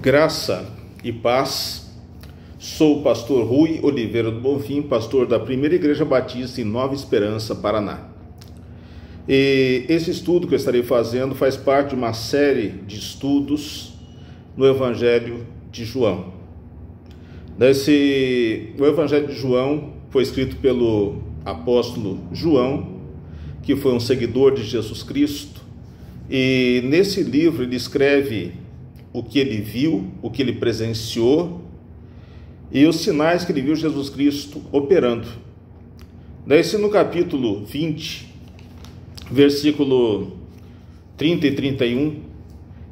Graça e paz. Sou o pastor Rui Oliveira do Bonfim, pastor da Primeira Igreja Batista em Nova Esperança, Paraná. E esse estudo que eu estarei fazendo faz parte de uma série de estudos no Evangelho de João. O Evangelho de João foi escrito pelo apóstolo João, que foi um seguidor de Jesus Cristo, e nesse livro ele escreve o que ele viu, o que ele presenciou e os sinais que ele viu Jesus Cristo operando. No capítulo 20, versículo 30 e 31,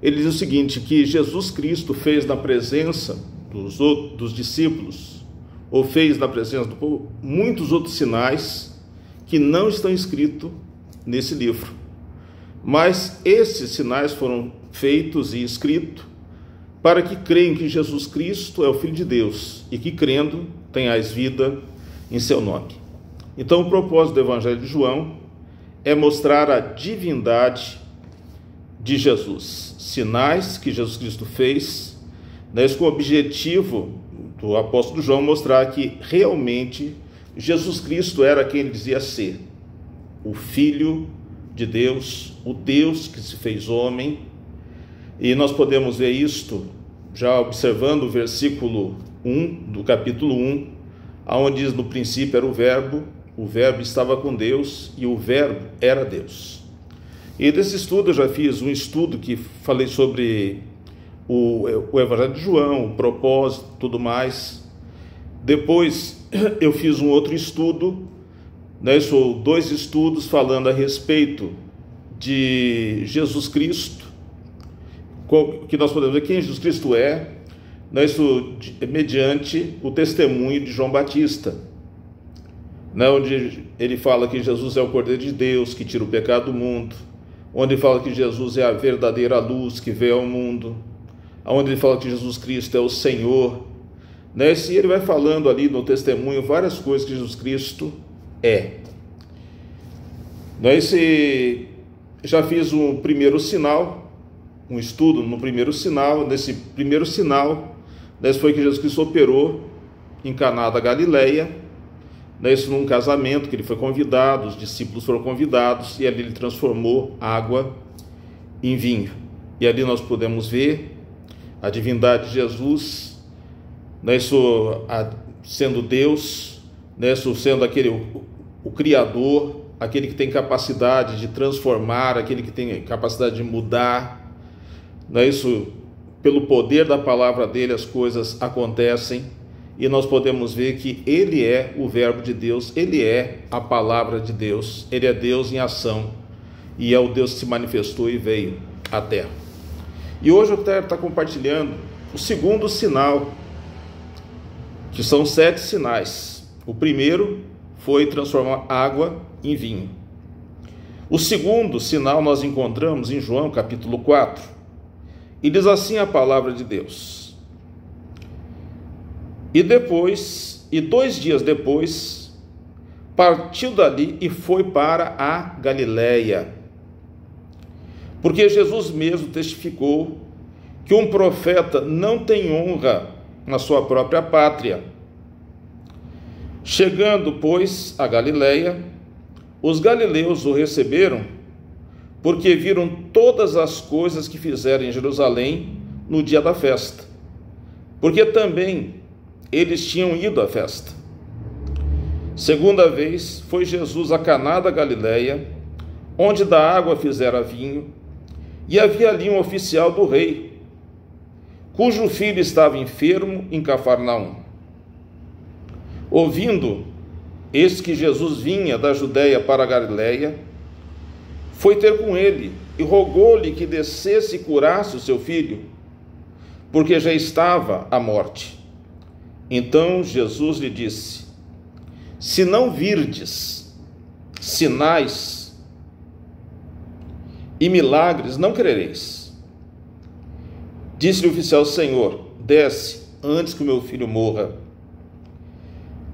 ele diz o seguinte, que Jesus Cristo fez na presença dos discípulos, ou fez na presença do povo, muitos outros sinais que não estão escritos nesse livro. Mas esses sinais foram feitos e escritos para que creiam que Jesus Cristo é o Filho de Deus e que, crendo, tenhais vida em seu nome. Então, o propósito do Evangelho de João é mostrar a divindade de Jesus, sinais que Jesus Cristo fez, com o objetivo do apóstolo João mostrar que realmente Jesus Cristo era quem ele dizia ser, o Filho de Deus, o Deus que se fez homem. E nós podemos ver isto já observando o versículo 1 do capítulo 1, onde diz: no princípio era o verbo estava com Deus e o verbo era Deus. E desse estudo eu já fiz um estudo que falei sobre o Evangelho de João, o propósito, tudo mais. Depois eu fiz um outro estudo, são 2 estudos falando a respeito de Jesus Cristo, que nós podemos ver quem Jesus Cristo é, isso mediante o testemunho de João Batista, onde ele fala que Jesus é o Cordeiro de Deus, que tira o pecado do mundo, onde ele fala que Jesus é a verdadeira luz que veio ao mundo, onde ele fala que Jesus Cristo é o Senhor, e ele vai falando ali no testemunho várias coisas que Jesus Cristo é. Já fiz um primeiro sinal, um estudo no primeiro sinal. Nesse primeiro sinal, foi que Jesus Cristo operou em Caná da Galileia, isso num casamento que ele foi convidado, os discípulos foram convidados, e ali ele transformou água em vinho. E ali nós podemos ver a divindade de Jesus, sendo Deus, sendo o Criador, aquele que tem capacidade de transformar, aquele que tem capacidade de mudar, pelo poder da palavra dele as coisas acontecem, e nós podemos ver que ele é o verbo de Deus, ele é a palavra de Deus, ele é Deus em ação, e é o Deus que se manifestou e veio à terra. E hoje eu quero estar compartilhando o segundo sinal, que são 7 sinais. O primeiro foi transformar água em vinho. O segundo sinal nós encontramos em João capítulo 4, e diz assim a palavra de Deus: e 2 dias depois, partiu dali e foi para a Galileia, porque Jesus mesmo testificou que um profeta não tem honra na sua própria pátria. Chegando, pois, a Galileia, os galileus o receberam, porque viram todas as coisas que fizeram em Jerusalém no dia da festa, porque também eles tinham ido à festa. Segunda vez foi Jesus a Caná da Galileia, onde da água fizera vinho, e havia ali um oficial do rei, cujo filho estava enfermo em Cafarnaum. Ouvindo eis que Jesus vinha da Judeia para a Galileia, foi ter com ele e rogou-lhe que descesse e curasse o seu filho, porque já estava à morte. Então Jesus lhe disse: se não virdes sinais e milagres, não crereis. Disse-lhe o oficial: Senhor, desce antes que o meu filho morra.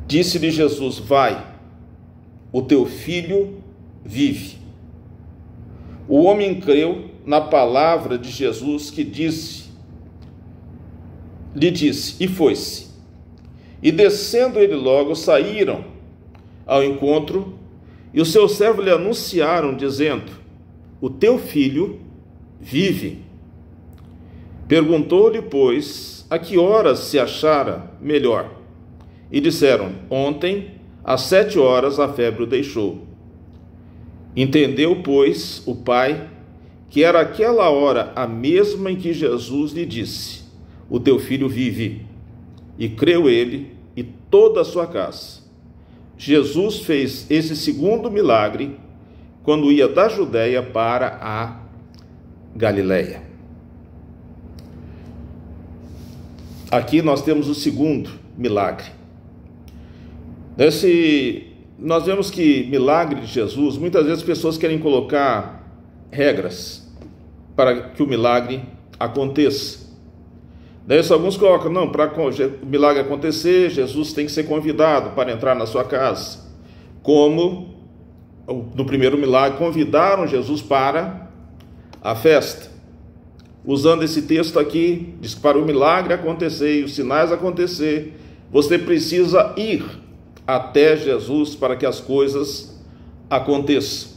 Disse-lhe Jesus: vai, o teu filho vive. O homem creu na palavra de Jesus, que disse: lhe disse, e foi-se. E descendo ele logo, saíram ao encontro, e os seus servos lhe anunciaram, dizendo, o teu filho vive. Perguntou-lhe, pois, a que horas se achara melhor? E disseram, ontem, às 7 horas, a febre o deixou. Entendeu, pois, o pai, que era aquela hora a mesma em que Jesus lhe disse, o teu filho vive. E creu ele e toda a sua casa. Jesus fez esse segundo milagre quando ia da Judeia para a Galileia. Aqui nós temos o segundo milagre. Nós vemos que milagre de Jesus, muitas vezes as pessoas querem colocar regras para que o milagre aconteça. Daí alguns colocam, não, para o milagre acontecer, Jesus tem que ser convidado para entrar na sua casa. Como no primeiro milagre, convidaram Jesus para a festa. Usando esse texto aqui, diz que para o milagre acontecer e os sinais acontecer, você precisa ir até Jesus para que as coisas aconteçam.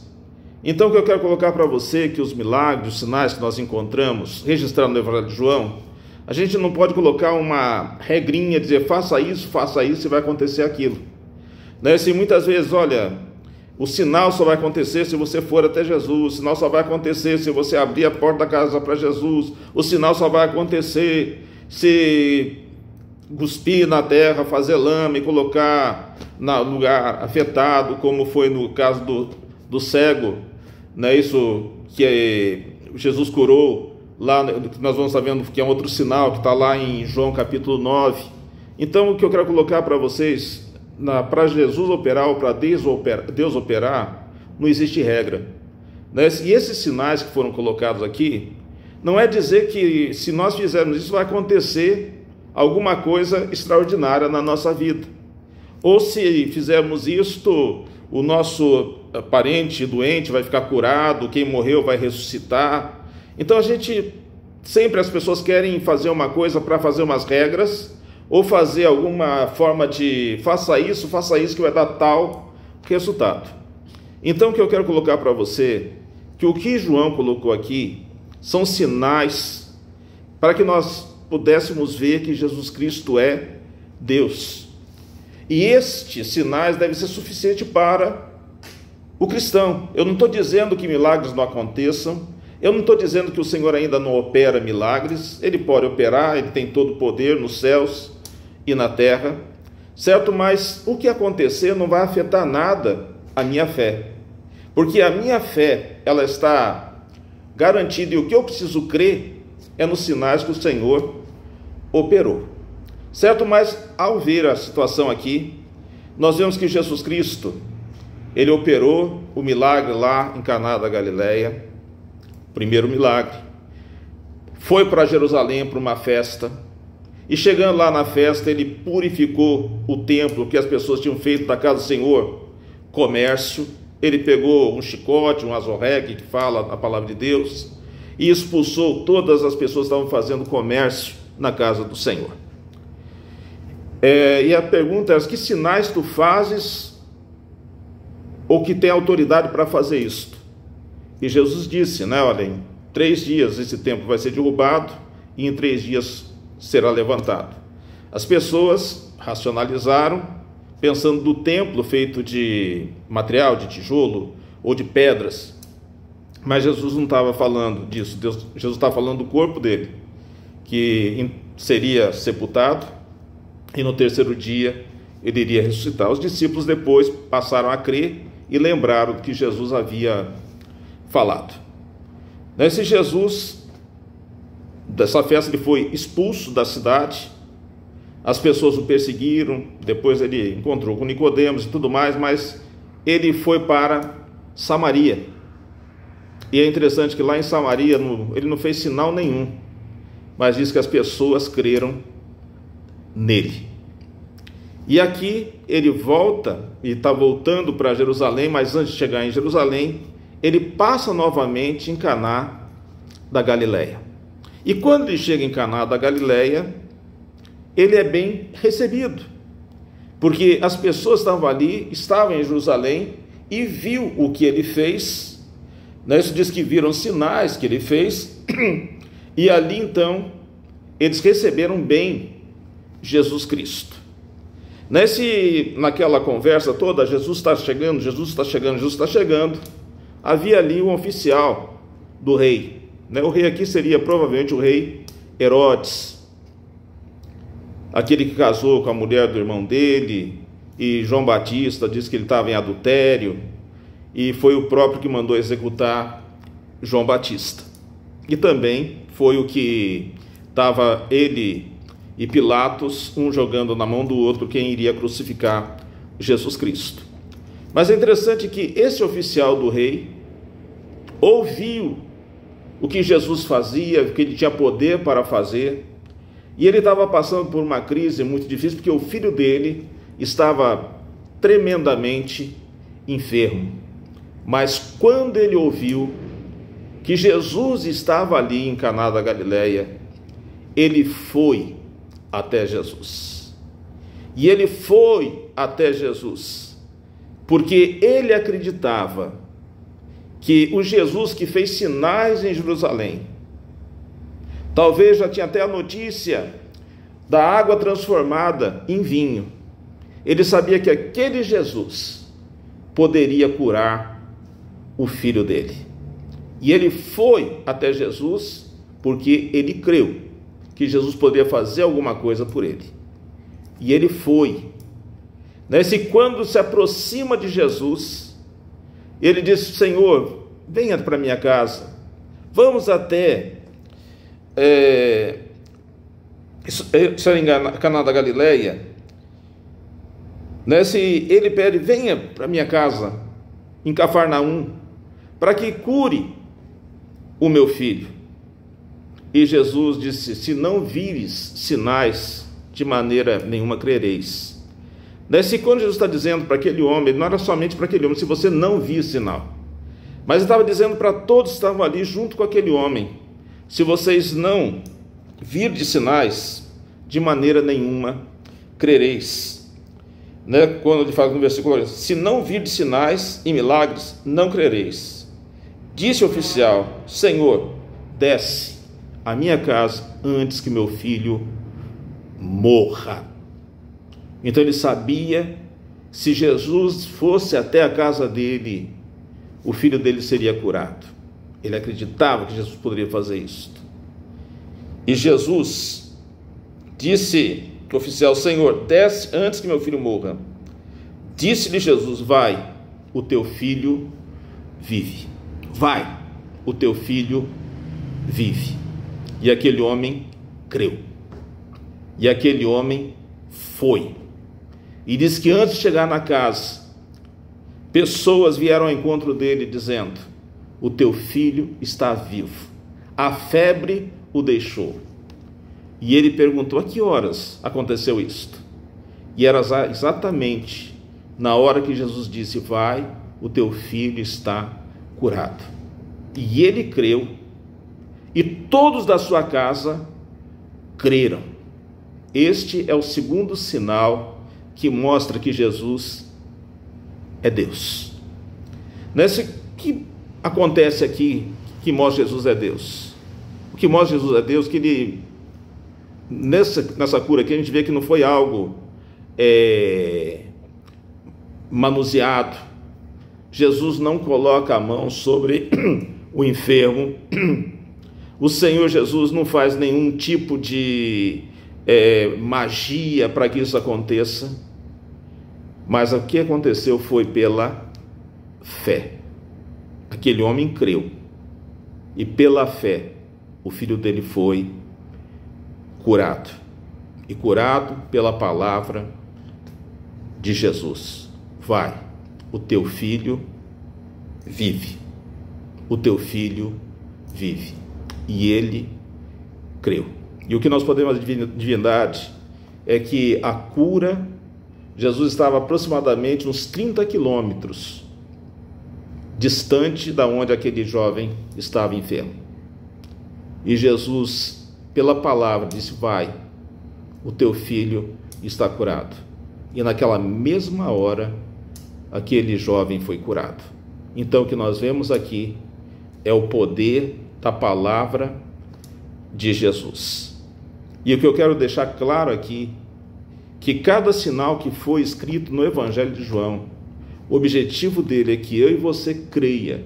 Então o que eu quero colocar para você é que os milagres, os sinais que nós encontramos, registrados no Evangelho de João, a gente não pode colocar uma regrinha, dizer faça isso e vai acontecer aquilo. Né? Assim, muitas vezes, olha, o sinal só vai acontecer se você for até Jesus, o sinal só vai acontecer se você abrir a porta da casa para Jesus, o sinal só vai acontecer se cuspir na terra, fazer lama e colocar no lugar afetado, como foi no caso do cego, né? Isso que Jesus curou. Lá nós vamos sabendo que é um outro sinal que está lá em João capítulo 9. Então o que eu quero colocar para vocês, para Jesus operar ou para Deus operar, não existe regra, né? E esses sinais que foram colocados aqui, não é dizer que se nós fizermos isso vai acontecer alguma coisa extraordinária na nossa vida, ou se fizermos isto, o nosso parente doente vai ficar curado, quem morreu vai ressuscitar. Então sempre as pessoas querem fazer uma coisa para fazer umas regras, ou fazer alguma forma de faça isso que vai dar tal resultado. Então o que eu quero colocar para você, que o que João colocou aqui, são sinais para que nós pudéssemos ver que Jesus Cristo é Deus. E estes sinais devem ser suficientes para o cristão. Eu não estou dizendo que milagres não aconteçam, eu não estou dizendo que o Senhor ainda não opera milagres, Ele pode operar, Ele tem todo o poder nos céus e na terra, certo? Mas o que acontecer não vai afetar nada a minha fé, porque a minha fé, ela está garantida, e o que eu preciso crer é nos sinais que o Senhor operou, certo? Mas ao ver a situação aqui, nós vemos que Jesus Cristo, Ele operou o milagre lá em Caná da Galileia, primeiro milagre, foi para Jerusalém para uma festa, e chegando lá na festa, ele purificou o templo que as pessoas tinham feito da casa do Senhor, comércio. Ele pegou um chicote, um azorregue, que fala a palavra de Deus, e expulsou todas as pessoas que estavam fazendo comércio na casa do Senhor. E a pergunta é, que sinais tu fazes, ou que tem autoridade para fazer isto? E Jesus disse, né, olha, em 3 dias esse templo vai ser derrubado e em 3 dias será levantado. As pessoas racionalizaram, pensando do templo feito de material, de tijolo ou de pedras. Mas Jesus não estava falando disso. Jesus estava falando do corpo dele, que seria sepultado e no 3º dia ele iria ressuscitar. Os discípulos depois passaram a crer e lembraram que Jesus havia falado. Nesse Jesus, dessa festa, ele foi expulso da cidade, as pessoas o perseguiram, depois ele encontrou com Nicodemos e tudo mais, mas ele foi para Samaria. E é interessante que lá em Samaria ele não fez sinal nenhum, mas diz que as pessoas creram nele. E aqui ele volta, e está voltando para Jerusalém, mas antes de chegar em Jerusalém, ele passa novamente em Caná da Galileia. E quando ele chega em Caná da Galileia, ele é bem recebido, porque as pessoas estavam ali, estavam em Jerusalém e viu o que ele fez, né? Isso diz que viram sinais que ele fez, e ali então eles receberam bem Jesus Cristo. Naquela conversa toda, Jesus está chegando, Jesus está chegando, Jesus está chegando, havia ali um oficial do rei, né? O rei aqui seria provavelmente o rei Herodes, aquele que casou com a mulher do irmão dele, e João Batista disse que ele estava em adultério, e foi o próprio que mandou executar João Batista. E também foi o que estava ele e Pilatos, um jogando na mão do outro quem iria crucificar Jesus Cristo. Mas é interessante que esse oficial do rei ouviu o que Jesus fazia, o que ele tinha poder para fazer, e ele estava passando por uma crise muito difícil, porque o filho dele estava tremendamente enfermo. Mas quando ele ouviu que Jesus estava ali em Caná da Galileia, ele foi até Jesus. E ele foi até Jesus porque ele acreditava que o Jesus que fez sinais em Jerusalém, talvez já tinha até a notícia da água transformada em vinho, ele sabia que aquele Jesus poderia curar o filho dele. E ele foi até Jesus porque ele creu que Jesus poderia fazer alguma coisa por ele. E ele foi. E quando se aproxima de Jesus, ele diz: Senhor, venha para minha casa, vamos até Caná da Galileia. Se ele pede: venha para minha casa em Cafarnaum, para que cure o meu filho. E Jesus disse: se não vires sinais, de maneira nenhuma crereis. Quando Jesus está dizendo para aquele homem, não era somente para aquele homem, se você não vir sinal, mas ele estava dizendo para todos que estavam ali junto com aquele homem: se vocês não virdes sinais, de maneira nenhuma crereis. Quando ele fala no versículo: se não virdes sinais e milagres, não crereis. Disse o oficial: Senhor, desce à minha casa antes que meu filho morra. Então ele sabia, se Jesus fosse até a casa dele, o filho dele seria curado. Ele acreditava que Jesus poderia fazer isso. E Jesus disse ao oficial: Senhor, desce antes que meu filho morra. Disse-lhe Jesus: vai, o teu filho vive. Vai, o teu filho vive. E aquele homem creu. E aquele homem foi. E diz que antes de chegar na casa, pessoas vieram ao encontro dele dizendo: o teu filho está vivo. A febre o deixou. E ele perguntou: a que horas aconteceu isto? E era exatamente na hora que Jesus disse: vai, o teu filho está curado. E ele creu, e todos da sua casa creram. Este é o segundo sinal que mostra que Jesus é Deus. O que acontece aqui que mostra que Jesus é Deus? O que mostra que Jesus é Deus, que ele, nessa cura aqui, a gente vê que não foi algo manuseado. Jesus não coloca a mão sobre o enfermo. O Senhor Jesus não faz nenhum tipo de magia para que isso aconteça. Mas o que aconteceu foi pela fé. Aquele homem creu, e pela fé o filho dele foi curado, e curado pela palavra de Jesus: vai, o teu filho vive. O teu filho vive. E ele creu. E o que nós podemos de divindade é que a cura, Jesus estava aproximadamente uns 30 quilômetros distante da onde aquele jovem estava enfermo. E Jesus, pela palavra, disse: vai, o teu filho está curado. E naquela mesma hora, aquele jovem foi curado. Então o que nós vemos aqui é o poder da palavra de Jesus. E o que eu quero deixar claro aqui, que cada sinal que foi escrito no Evangelho de João, o objetivo dele é que eu e você creia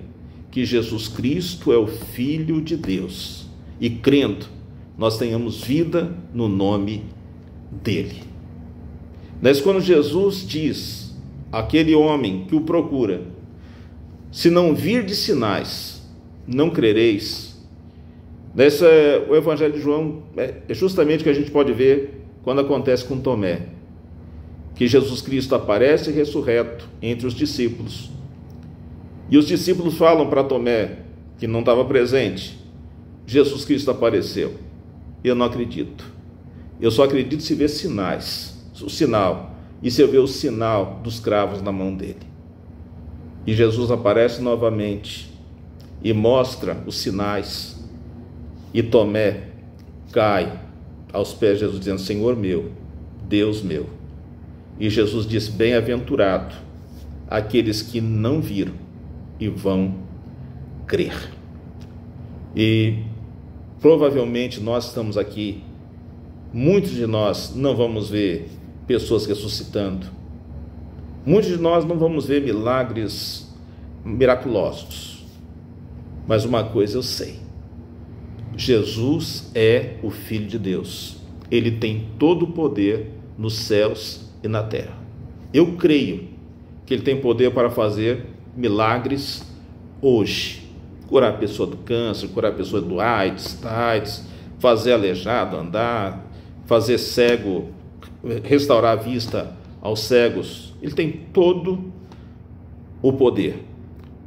que Jesus Cristo é o Filho de Deus. E crendo, nós tenhamos vida no nome dele. Mas quando Jesus diz àquele homem que o procura, se não vir de sinais, não crereis. O Evangelho de João é justamente o que a gente pode ver quando acontece com Tomé, que Jesus Cristo aparece ressurreto entre os discípulos, e os discípulos falam para Tomé, que não estava presente: Jesus Cristo apareceu. Eu não acredito. Eu só acredito se ver sinais, o sinal, e se eu ver o sinal dos cravos na mão dele. E Jesus aparece novamente e mostra os sinais, e Tomé cai aos pés de Jesus, dizendo: Senhor meu, Deus meu. E Jesus diz: bem-aventurado aqueles que não viram e vão crer. E provavelmente nós estamos aqui, muitos de nós não vamos ver pessoas ressuscitando, muitos de nós não vamos ver milagres miraculosos, mas uma coisa eu sei: Jesus é o Filho de Deus. Ele tem todo o poder nos céus e na terra. Eu creio que ele tem poder para fazer milagres hoje, curar a pessoa do câncer, curar a pessoa do AIDS, fazer aleijado andar, fazer cego, restaurar a vista aos cegos. Ele tem todo o poder,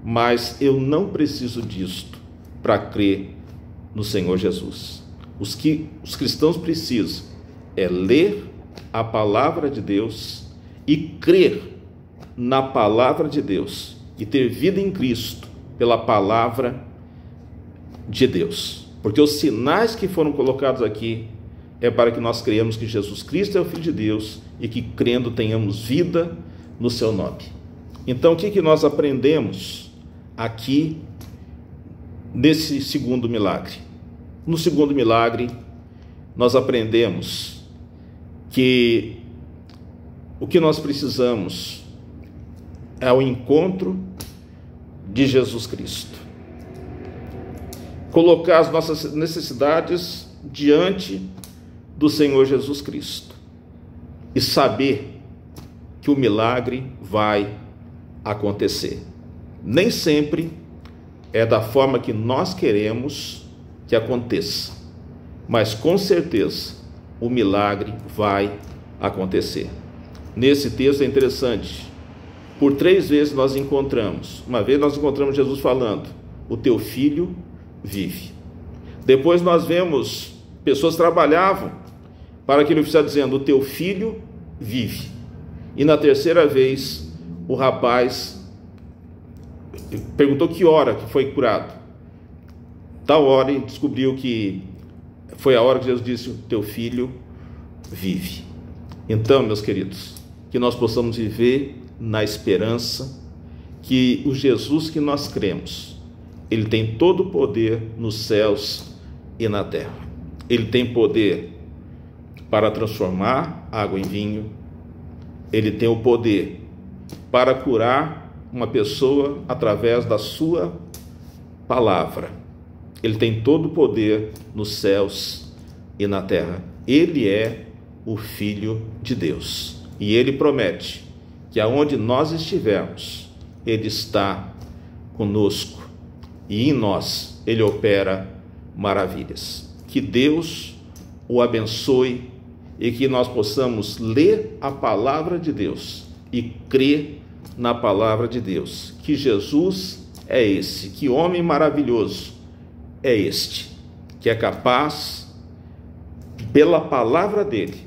mas eu não preciso disto para crer no Senhor Jesus. Os cristãos precisam ler a palavra de Deus e crer na palavra de Deus e ter vida em Cristo pela palavra de Deus, porque os sinais que foram colocados aqui é para que nós creiamos que Jesus Cristo é o Filho de Deus e que, crendo, tenhamos vida no seu nome. Então, o que nós aprendemos aqui nesse segundo milagre? No segundo milagre, nós aprendemos que o que nós precisamos é o encontro de Jesus Cristo. Colocar as nossas necessidades diante do Senhor Jesus Cristo e saber que o milagre vai acontecer. Nem sempre é da forma que nós queremos que aconteça, mas com certeza o milagre vai acontecer. Nesse texto é interessante, por 3 vezes nós encontramos. Uma vez nós encontramos Jesus falando: o teu filho vive. Depois nós vemos pessoas trabalhavam para aquele oficial dizendo: o teu filho vive. E na terceira vez o rapaz perguntou que hora que foi curado. Tal hora, e descobriu que foi a hora que Jesus disse: o teu filho vive. Então, meus queridos, que nós possamos viver na esperança que o Jesus que nós cremos, ele tem todo o poder nos céus e na terra. Ele tem poder para transformar água em vinho. Ele tem o poder para curar uma pessoa através da sua palavra. Ele tem todo o poder nos céus e na terra. Ele é o Filho de Deus. E ele promete que aonde nós estivermos, ele está conosco. E em nós, ele opera maravilhas. Que Deus o abençoe e que nós possamos ler a palavra de Deus e crer na palavra de Deus. Que Jesus é esse, que homem maravilhoso é este, que é capaz, pela palavra dele,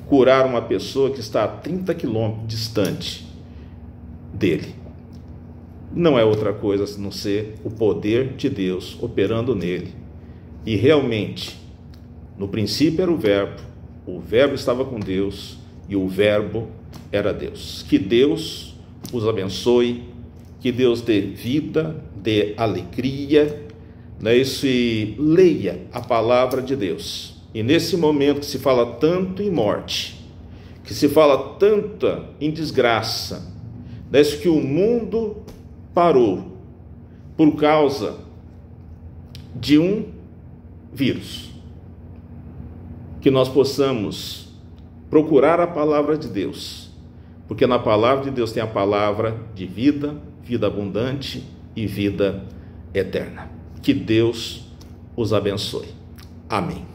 curar uma pessoa que está a 30 quilômetros distante dele. Não é outra coisa a não ser o poder de Deus operando nele. E realmente, no princípio era o Verbo, o Verbo estava com Deus e o Verbo era Deus. Que Deus os abençoe, que Deus dê vida, dê alegria, né? E leia a palavra de Deus. E nesse momento que se fala tanto em morte, que se fala tanto em desgraça, né? Que o mundo parou por causa de um vírus, que nós possamos procurar a palavra de Deus, porque na palavra de Deus tem a palavra de vida, vida abundante e vida eterna. Que Deus os abençoe. Amém.